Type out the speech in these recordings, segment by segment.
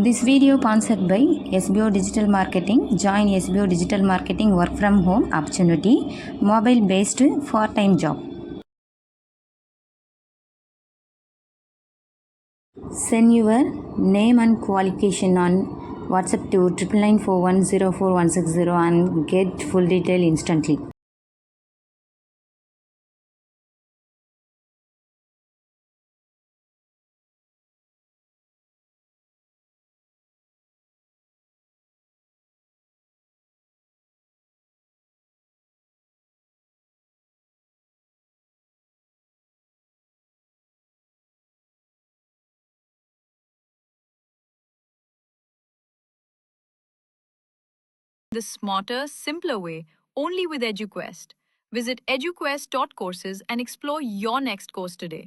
This video sponsored by SBO Digital Marketing. Join SBO Digital Marketing work from home opportunity, mobile based part-time job. Send your name and qualification on WhatsApp to 9994104160 and get full detail instantly. The smarter, simpler way, only with EduQuest. Visit eduquest.courses and explore your next course today.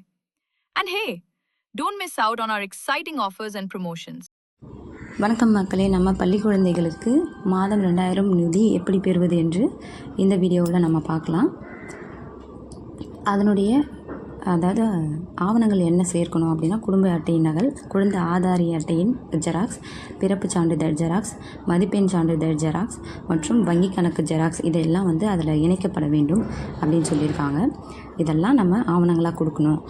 And hey, don't miss out on our exciting offers and promotions. வணக்கம் மக்களே, நம்ம பள்ளி குழந்தைகளுக்கு மாதம் 2000 நிதி எப்படி பெறுவது என்று இந்த வீடியோவில் நம்ம பார்க்கலாம். அதனுடைய ஆவணங்கள் என்ன சேர்க்கணும் அப்படின்னா, குடும்ப அட்டையின் நகல், குழந்தை ஆதாரி அட்டையின் ஜெராக்ஸ், பிறப்பு சான்றிதழ் ஜெராக்ஸ், மதிப்பெண் சான்றிதழ் ஜெராக்ஸ் மற்றும் வங்கி கணக்கு ஜெராக்ஸ் இதெல்லாம் அதில் இணைக்கப்பட வேண்டும் அப்படின்னு சொல்லியிருக்காங்க. இதெல்லாம் நம்ம ஆவணங்களாக கொடுக்கணும்.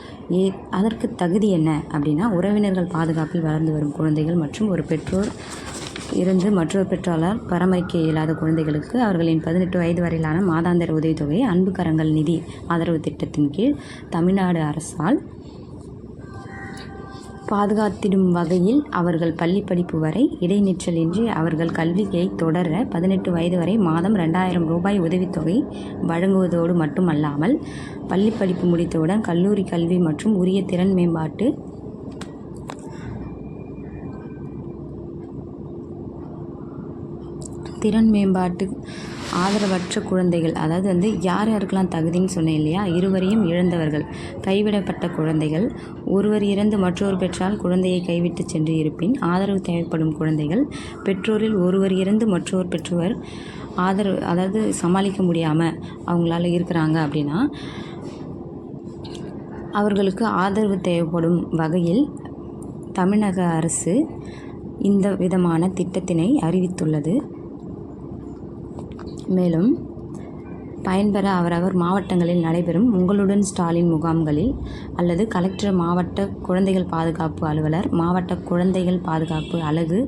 அதற்கு தகுதி என்ன அப்படின்னா, உறவினர்கள் பாதுகாப்பில் வளர்ந்து வரும் குழந்தைகள் மற்றும் ஒரு பெற்றோர் இருந்து மற்றொரு பெற்றோரால் பராமரிக்க இயலாத குழந்தைகளுக்கு அவர்களின் 18 வயது வரையிலான மாதாந்திர உதவித்தொகை அன்பு கரங்கள் நிதி ஆதரவு திட்டத்தின் கீழ் தமிழ்நாடு அரசால் பாதுகாத்திடும் வகையில் அவர்கள் பள்ளி படிப்பு வரை இடைநிற்றலின்றி அவர்கள் கல்வியை தொடர 18 வயது வரை மாதம் 2000 ரூபாய் உதவித்தொகை வழங்குவதோடு மட்டுமல்லாமல், பள்ளி படிப்பு முடித்தவுடன் கல்லூரி கல்வி மற்றும் உரிய திறன் மேம்பாட்டு ஆதரவற்ற குழந்தைகள், அதாவது யாருக்கெல்லாம் தகுதின்னு சொன்னேன் இல்லையா, இருவரையும் இழந்தவர்கள், கைவிடப்பட்ட குழந்தைகள், ஒருவர் இறந்து மற்றொரு பெற்றால் குழந்தையை கைவிட்டு சென்று இருப்பின் ஆதரவு தேவைப்படும் குழந்தைகள், பெற்றோரில் ஒருவர் இறந்து மற்றொரு பெற்றோர் ஆதரவு சமாளிக்க முடியாமல் அவங்களால இருக்கிறாங்க அப்படின்னா அவர்களுக்கு ஆதரவு தேவைப்படும் வகையில் தமிழக அரசு இந்த விதமான திட்டத்தினை அறிவித்துள்ளது. மேலும் பயன்பெற அவரவர் மாவட்டங்களில் நடைபெறும் உங்களுடன் ஸ்டாலின் முகாம்களில் அல்லது கலெக்டர், மாவட்ட குழந்தைகள் பாதுகாப்பு அலுவலர், மாவட்ட குழந்தைகள் பாதுகாப்பு அலகு,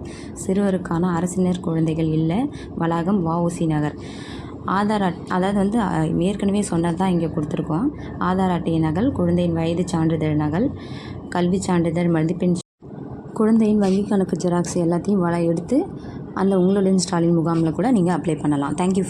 சிறுவருக்கான அரசினர் குழந்தைகள் இல்ல வளாகம், வஉசி நகர், ஆதார் அதாவது ஏற்கனவே சொன்னது தான் இங்கே கொடுத்துருக்கோம். ஆதார் அட்டை நகல், குழந்தையின் வயது சான்றிதழ் நகல், கல்வி சான்றிதழ், மதிப்பெண், குழந்தையின் வங்கி கணக்கு ஜெராக்ஸ் எல்லாத்தையும் எடுத்து அந்த உங்களுடன் ஸ்டாலின் முகாமில் கூட நீங்கள் அப்ளை பண்ணலாம். தேங்க்யூ.